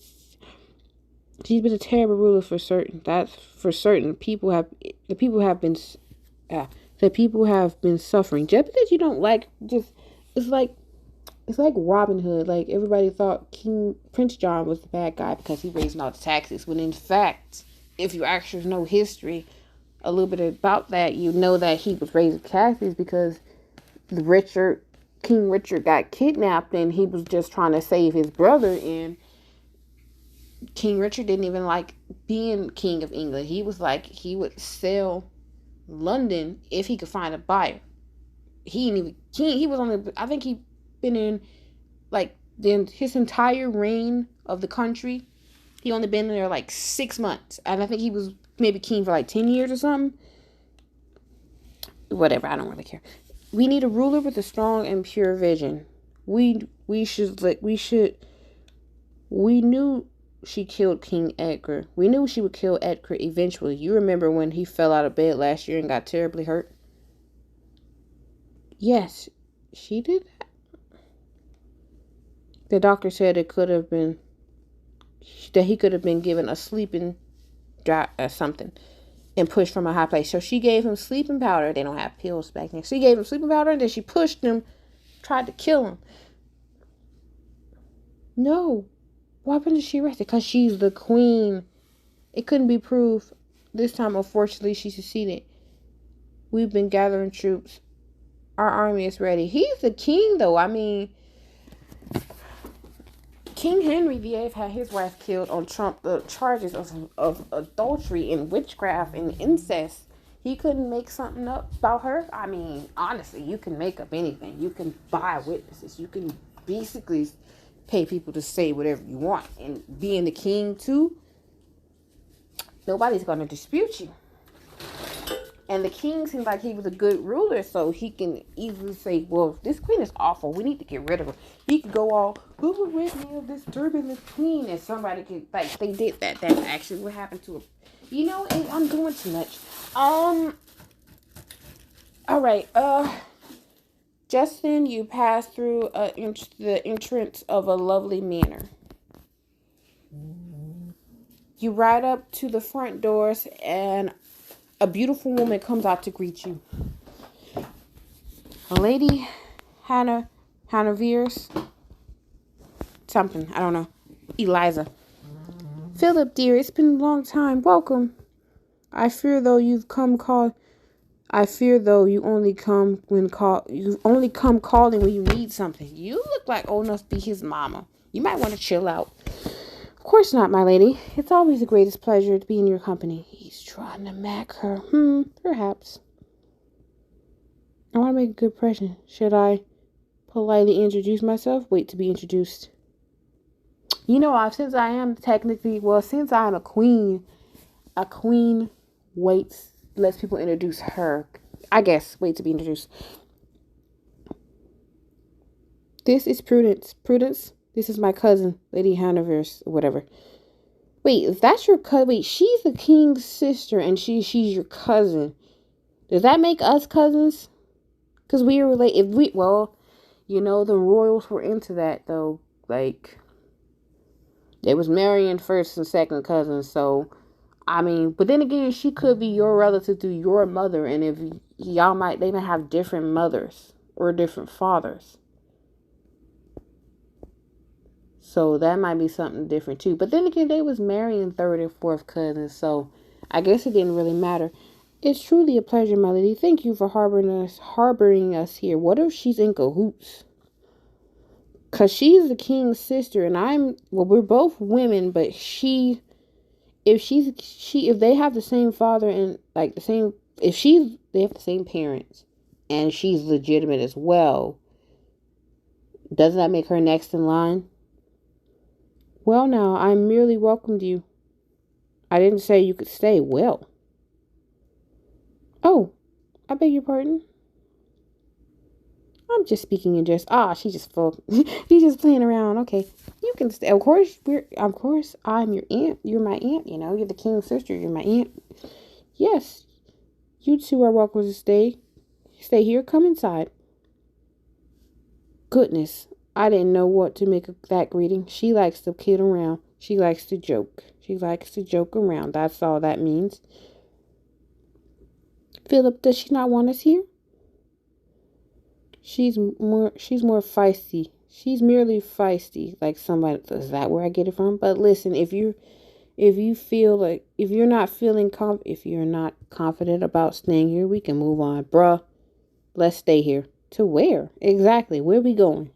She's been a terrible ruler for certain. That's for certain. The people have been suffering just because you don't like. Just it's like Robin Hood. Like everybody thought King Prince John was the bad guy because he raised all the taxes. When in fact, if you actually know history, a little bit about that, you know that he was raising taxes because King Richard got kidnapped and he was just trying to save his brother. And King Richard didn't even like being king of England. He was like he would sell London if he could find a buyer. He was only, I think he been in like then his entire reign of the country. He only been there like 6 months, and I think he was maybe king for like 10 years or something. Whatever, I don't really care. We need a ruler with a strong and pure vision. We knew she killed King Edgar. We knew she would kill Edgar eventually. You remember when he fell out of bed last year and got terribly hurt? Yes, she did that. The doctor said that he could have been given a sleeping drop or something and pushed from a high place. So she gave him sleeping powder. They don't have pills back then. She gave him sleeping powder and then she pushed him, tried to kill him. No. Why wasn't she arrested? Because she's the queen. It couldn't be proved. This time, unfortunately, she succeeded. We've been gathering troops. Our army is ready. He's the king, though. I mean, King Henry VIII had his wife killed on the charges of adultery and witchcraft and incest. He couldn't make something up about her. I mean, honestly, you can make up anything. You can buy witnesses. You can basically pay people to say whatever you want. And being the king, too, nobody's going to dispute you. And the king seems like he was a good ruler, so he can easily say, well, this queen is awful. We need to get rid of her. He could go all, who would rid me of this turbulent queen? And somebody could, like, they did that. That's actually what happened to her. You know, I'm doing too much. All right. Just then you pass through the entrance of a lovely manor. You ride up to the front doors and a beautiful woman comes out to greet you. A lady, Hannah Veers, something, I don't know. Eliza. Philip, dear, it's been a long time. Welcome. I fear though you only come calling when you need something. You look like old enough to be his mama. You might want to chill out. Of course not, my lady. It's always the greatest pleasure to be in your company. He's trying to mack her. Perhaps. I want to make a good impression. Should I politely introduce myself? Wait to be introduced. You know, since I'm a queen lets people introduce her. I guess, wait to be introduced. This is Prudence. Prudence? This is my cousin, Lady Hanoverse, or whatever. Wait, if that's your cousin, wait, she's the king's sister, and she's your cousin. Does that make us cousins? Because we are related. The royals were into that, though. Like, they was marrying first and second cousins, so, I mean, but then again, she could be your relative to your mother, and if they might have different mothers, or different fathers. So that might be something different too. But then again, they was marrying third and fourth cousins, so I guess it didn't really matter. It's truly a pleasure, my lady. Thank you for harboring us here. What if she's in cahoots? Cause she's the king's sister, and we're both women, but if they have the same father and like they have the same parents, and she's legitimate as well, doesn't that make her next in line? Well, now, I merely welcomed you. I didn't say you could stay. Well. Oh, I beg your pardon? I'm just speaking in jest. She's just full. She's just playing around. Okay. You can stay. Of course, I'm your aunt. You're my aunt, You're the king's sister. You're my aunt. Yes, you two are welcome to stay. Stay here. Come inside. Goodness, I didn't know what to make of that greeting. She likes to kid around. She likes to joke. She likes to joke around. That's all that means. Philip, does she not want us here? She's more feisty. She's merely feisty, like somebody. Is that where I get it from? But listen, if you're not confident about staying here, we can move on. Bruh, let's stay here. To where? Exactly. Where we going?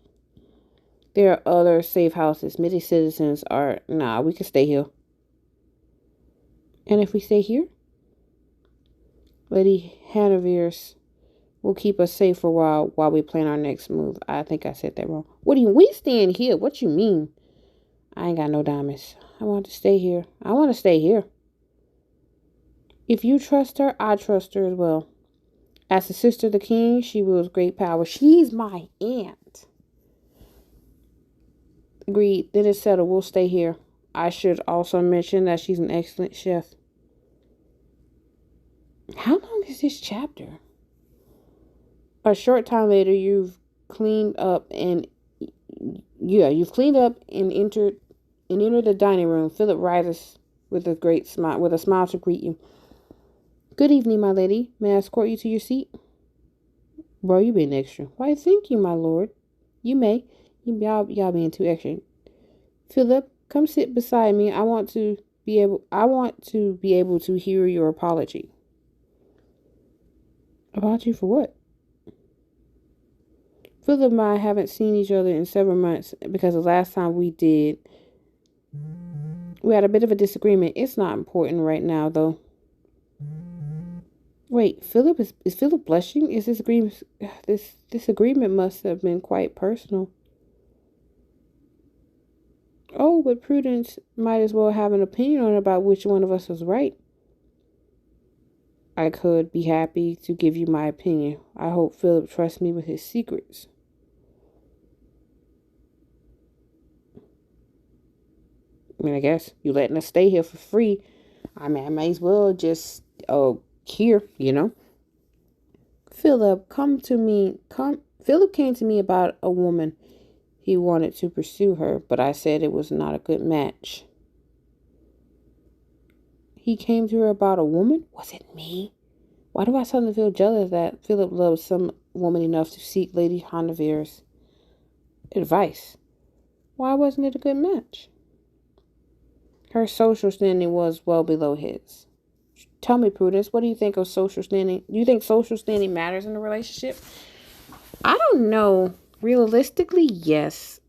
There are other safe houses. Many citizens are, we can stay here. And if we stay here, Lady Hanover's will keep us safe for a while we plan our next move. I think I said that wrong. We staying here? What you mean? I ain't got no diamonds. I want to stay here. I want to stay here. If you trust her, I trust her as well. As the sister of the king, she wields great power. She's my aunt. Agreed. Then it's settled. We'll stay here. I should also mention that she's an excellent chef. How long is this chapter? A short time later, you've cleaned up and entered the dining room. Philip rises with a smile to greet you. Good evening, my lady. May I escort you to your seat? Bro, you being extra. Why, thank you, my lord. You may. Y'all being too extra. Philip, come sit beside me. I want to be able to hear your apology. Apology for what? Philip and I haven't seen each other in several months because the last time we did, we had a bit of a disagreement. It's not important right now, though. Wait, Philip is Philip blushing? Is this agreement? This agreement must have been quite personal. Oh, but Prudence might as well have an opinion on about which one of us was right. I could be happy to give you my opinion. I hope Philip trusts me with his secrets. I mean, I guess you letting us stay here for free. I mean, I may as well just here, Philip, Philip came to me about a woman. He wanted to pursue her, but I said it was not a good match. He came to her about a woman? Was it me? Why do I suddenly feel jealous that Philip loves some woman enough to seek Lady Hanover's advice? Why wasn't it a good match? Her social standing was well below his. Tell me, Prudence, what do you think of social standing? Do you think social standing matters in a relationship? I don't know. Realistically, yes.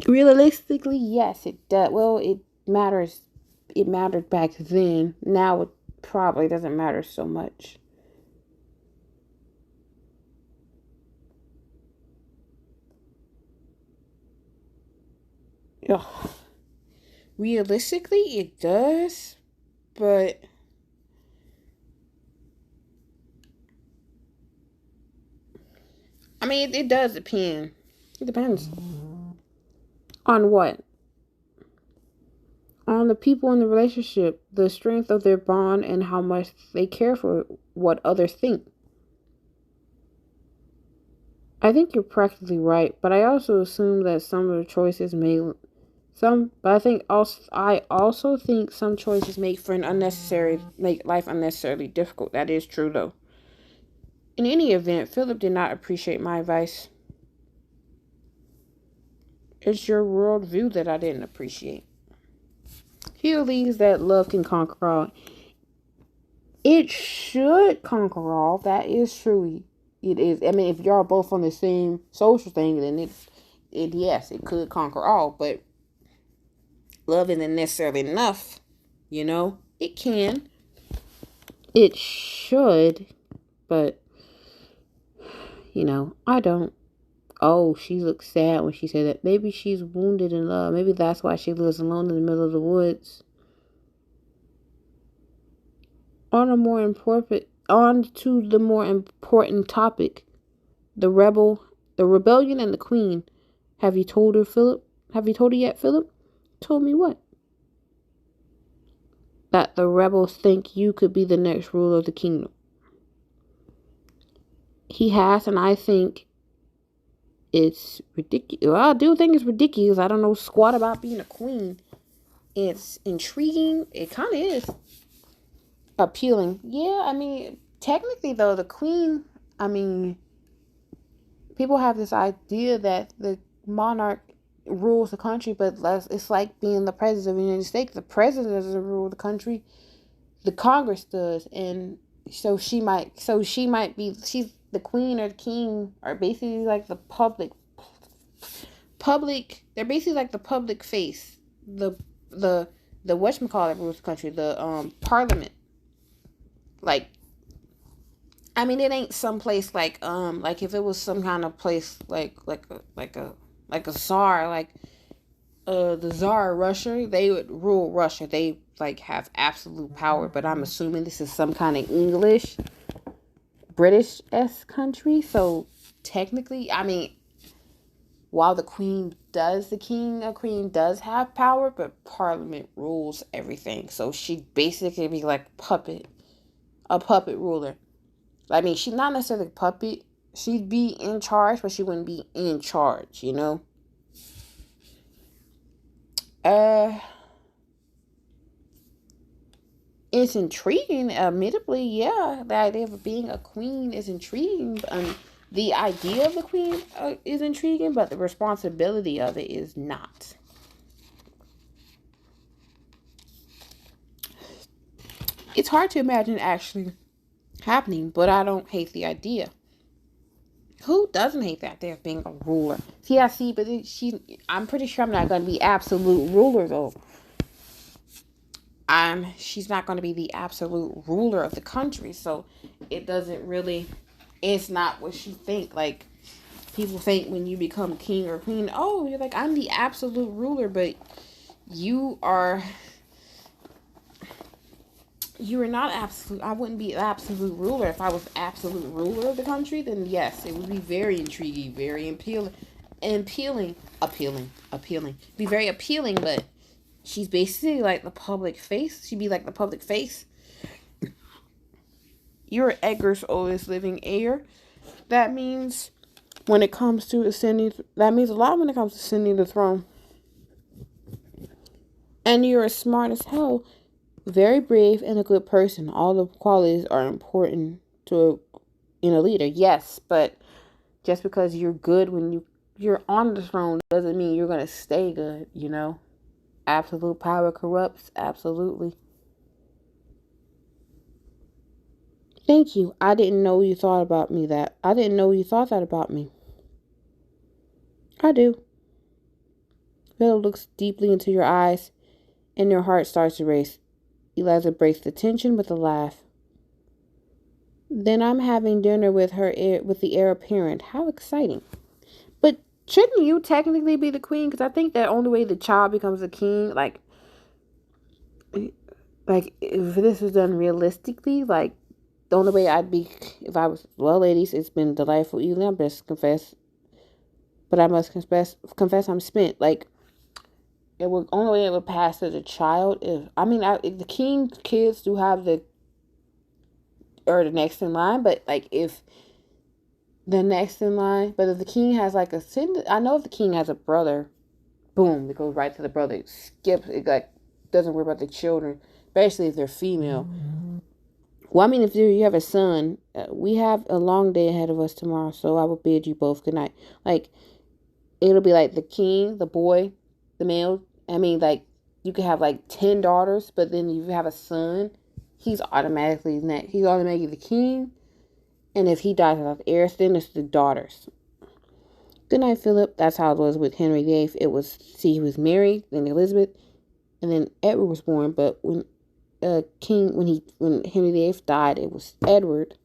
It does. Well, it matters. It mattered back then. Now it probably doesn't matter so much. Ugh. Realistically, it does, but I mean, it does depend. It depends on what? On the people in the relationship, the strength of their bond, and how much they care for what others think. I think you're practically right, but I also assume that some of the choices I also think some choices make life unnecessarily difficult. That is true, though. In any event, Philip did not appreciate my advice. It's your worldview that I didn't appreciate. He believes that love can conquer all. It should conquer all. That is true. It is. I mean, if y'all both on the same social thing, then yes, it could conquer all. But love isn't necessarily enough. It can. It should, but I don't. Oh, she looked sad when she said that. Maybe she's wounded in love. Maybe that's why she lives alone in the middle of the woods. On to the more important topic. The rebellion and the queen. Have you told her, Philip? Have you told her yet, Philip? Told me what? That the rebels think you could be the next ruler of the kingdom. He has, and I think it's ridiculous. Well, I do think it's ridiculous. I don't know squat about being a queen. It's intriguing. It kind of is appealing. Yeah, I mean, technically, though, the queen, I mean, people have this idea that the monarch rules the country, but it's like being the president of the United States. The president doesn't rule the country. The Congress does. And so she might be, she's the queen or the king are basically like the public, they're basically like the public face. The whatchamacallit rules the country, the parliament. Like, I mean, it ain't someplace like if it was some kind of place like a czar, like the Tsar of Russia, they would rule Russia. They like have absolute power. But I'm assuming this is some kind of English, British-esque country. So technically, I mean, while the queen does have power, but Parliament rules everything. So she'd basically be like a puppet ruler. I mean, she's not necessarily a puppet. She'd be in charge, but she wouldn't be in charge, you know? It's intriguing, admittedly, yeah. The idea of being a queen is intriguing. The idea of the queen is intriguing, but the responsibility of it is not. It's hard to imagine actually happening, but I don't hate the idea. Who doesn't hate the idea of being a ruler? See, but I'm pretty sure I'm not going to be absolute ruler, though. She's not going to be the absolute ruler of the country, so it's not what you think. Like, people think when you become king or queen, oh, you're like, I'm the absolute ruler, but you are not absolute. I wouldn't be absolute ruler. If I was absolute ruler of the country, then yes, it would be very intriguing, very appealing. Be very appealing, but she's basically like the public face. She'd be like the public face. You're Edgar's oldest living heir. That means when it comes to ascending, that means a lot when it comes to ascending the throne. And you're as smart as hell. Very brave and a good person. All the qualities are important in a leader. Yes, but just because you're good when you're on the throne doesn't mean you're going to stay good, you know? Absolute power corrupts. Absolutely. Thank you. I didn't know you thought about me that. I didn't know you thought that about me. I do. Phil looks deeply into your eyes and your heart starts to race. Eliza breaks the tension with a laugh. Then I'm having dinner with the heir apparent. How exciting. But shouldn't you technically be the queen? Because I think that only way the child becomes a king, like if this was done realistically, like the only way I'd be, if I was, well, ladies, it's been delightful evening. I must confess I'm spent. Like, only way it would pass as a child if the king kids do have the next in line, but like if the next in line, but if the king has like I know if the king has a brother, boom, it goes right to the brother. It skips, it like doesn't worry about the children, especially if they're female. Mm-hmm. Well, I mean, if you have a son, we have a long day ahead of us tomorrow, so I will bid you both good night. Like, it'll be like the king, the boy, the male. I mean, like, you could have, like, 10 daughters, but then if you have a son, he's automatically the king. And if he dies without heirs, then it's the daughters. Good night, Philip. That's how it was with Henry VIII. He was married, then Elizabeth, and then Edward was born. But when Henry VIII died, it was Edward,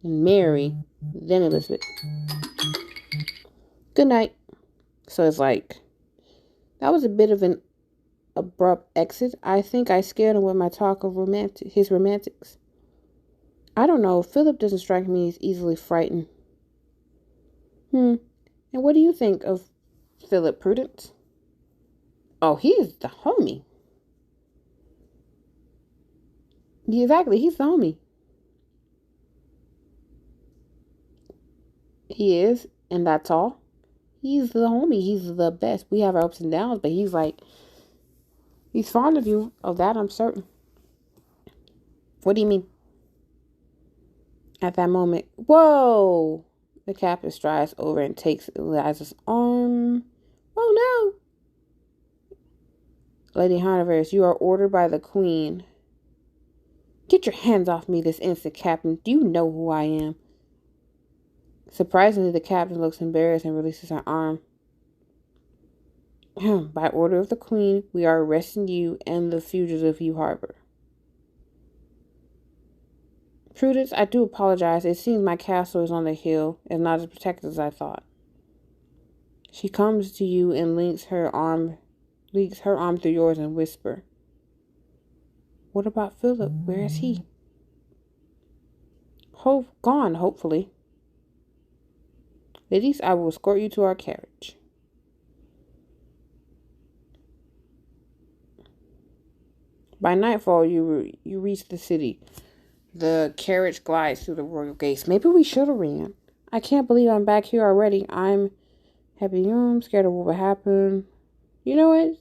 then Mary, then Elizabeth. Good night. So it's like, that was a bit of an abrupt exit. I think I scared him with my talk of his romantics. I don't know. Philip doesn't strike me as easily frightened. And what do you think of Philip Prudence. Oh, he's the homie. Yeah, exactly, he's the homie. He is, and that's all. He's the homie. He's the best. We have our ups and downs, but he's like, he's fond of you. Of that, I'm certain. What do you mean? At that moment, whoa! The captain strides over and takes Eliza's arm. Oh no! Lady Honiverse, you are ordered by the Queen. Get your hands off me this instant, Captain. Do you know who I am? Surprisingly, the captain looks embarrassed and releases her arm. By order of the Queen, we are arresting you and the fugitive you harbor. Prudence, I do apologize. It seems my castle is on the hill and not as protected as I thought. She comes to you and links her arm through yours and whisper. What about Philip? Where is he? Gone, hopefully. Ladies, I will escort you to our carriage. By nightfall, you reach the city. The carriage glides through the royal gates. Maybe we should have ran. I can't believe I'm back here already. I'm happy. I'm scared of what will happen. You know what?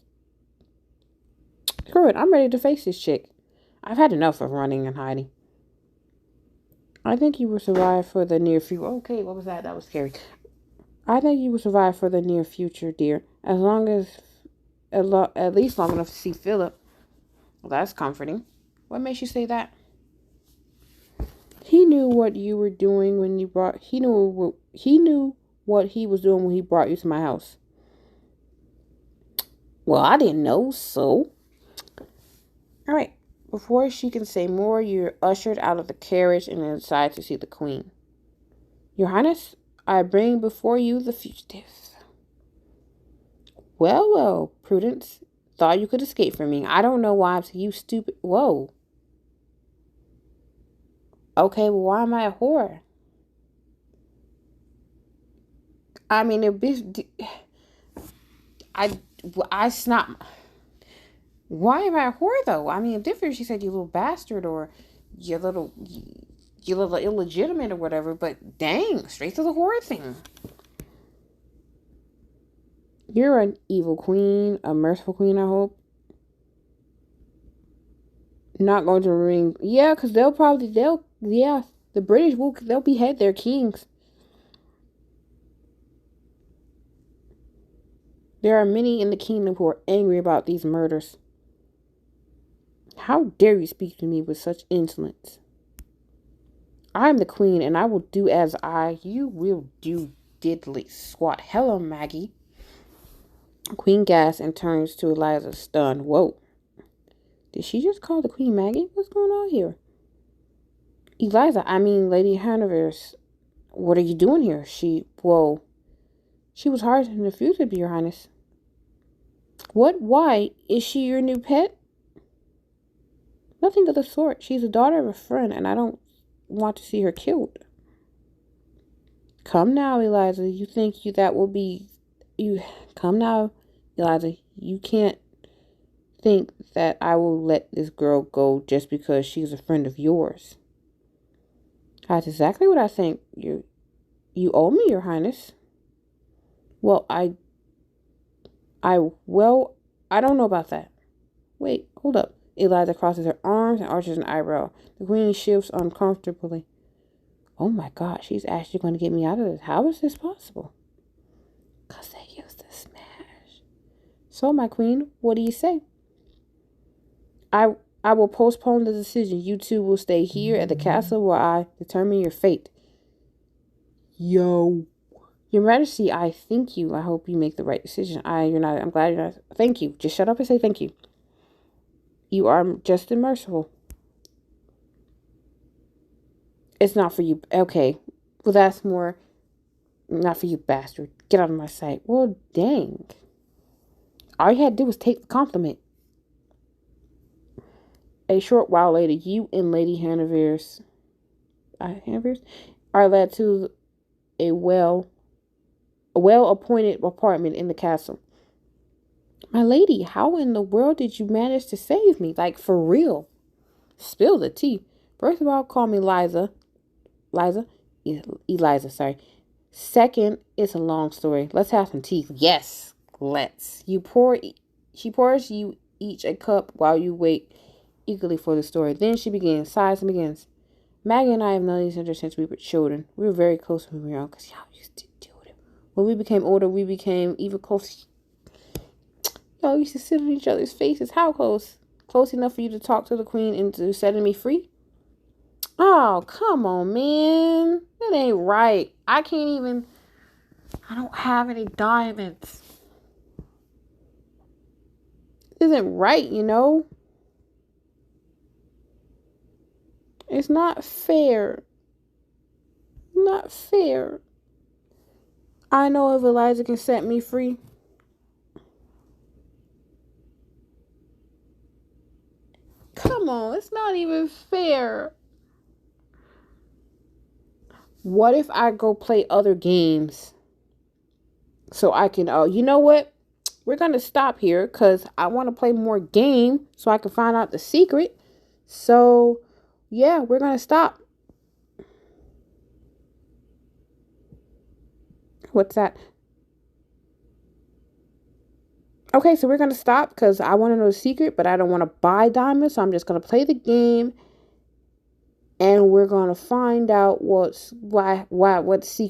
Screw it. I'm ready to face this chick. I've had enough of running and hiding. I think you will survive for the near future. Okay, what was that? That was scary. I think you will survive for the near future, dear. As long as, at least long enough to see Philip. Well, that's comforting. What makes you say that? He knew what you were doing when you brought. He knew what he was doing when he brought you to my house. Well, I didn't know, so. All right. Before she can say more, you're ushered out of the carriage and inside to see the Queen. Your Highness, I bring before you the fugitives. Well, Prudence. Thought you could escape from me. I don't know why I'm you stupid. Whoa. Okay, well, why am I a whore? I mean, I snap. Why am I a whore though? I mean, different. She said you little bastard or you little illegitimate or whatever. But dang, straight to the whore thing. You're an evil queen, a merciful queen. I hope. Not going to ring. Yeah, because the British they'll behead their kings. There are many in the kingdom who are angry about these murders. How dare you speak to me with such insolence? I am the Queen, and I will do as you will do diddly squat. Hello, Maggie. Queen gasps and turns to Eliza, stunned. Whoa. Did she just call the Queen Maggie? What's going on here? Eliza, I mean Lady Hanover's. What are you doing here? Whoa. She was hired in the future, Your Highness. What? Why? Is she your new pet? Nothing of the sort. She's the daughter of a friend, and I don't want to see her killed. Come now, Eliza. You think that will be... Come now, Eliza. You can't think that I will let this girl go just because she's a friend of yours. That's exactly what I think. You owe me, Your Highness. Well, I don't know about that. Wait, hold up. Eliza crosses her arms and arches an eyebrow. The Queen shifts uncomfortably. Oh my God, she's actually going to get me out of this. How is this possible? Because they used to smash. So, my Queen, what do you say? I will postpone the decision. You two will stay here at the castle where I determine your fate. Yo. Your Majesty, I thank you. I hope you make the right decision. I'm glad you're not. Thank you. Just shut up and say thank you. You are just and merciful. It's not for you. Okay. Well, that's more. Not for you, bastard. Get out of my sight. Well, dang. All you had to do was take the compliment. A short while later, you and Lady Hanover's are led to a well well-appointed apartment in the castle. My lady, how in the world did you manage to save me? Like, for real. Spill the tea. First of all, call me Liza. Liza? Eliza, sorry. Second, it's a long story. Let's have some tea. Yes, let's. She pours you each a cup while you wait eagerly for the story. Then she begins. Sighs and begins. Maggie and I have known each other since we were children. We were very close when we were young because y'all used to do it. When we became older, we became even closer. Y'all used to sit on each other's faces. How close? Close enough for you to talk to the queen into setting me free? Oh, come on, man. That ain't right. I don't have any diamonds. Isn't right, you know? It's not fair. Not fair. I know if Eliza can set me free. Come on, it's not even fair. What if I go play other games so I can, you know what? We're going to stop here because I want to play more game so I can find out the secret. So, yeah, we're going to stop. What's that? Okay, so we're going to stop because I want to know the secret, but I don't want to buy diamonds. So I'm just going to play the game and we're going to find out what the secret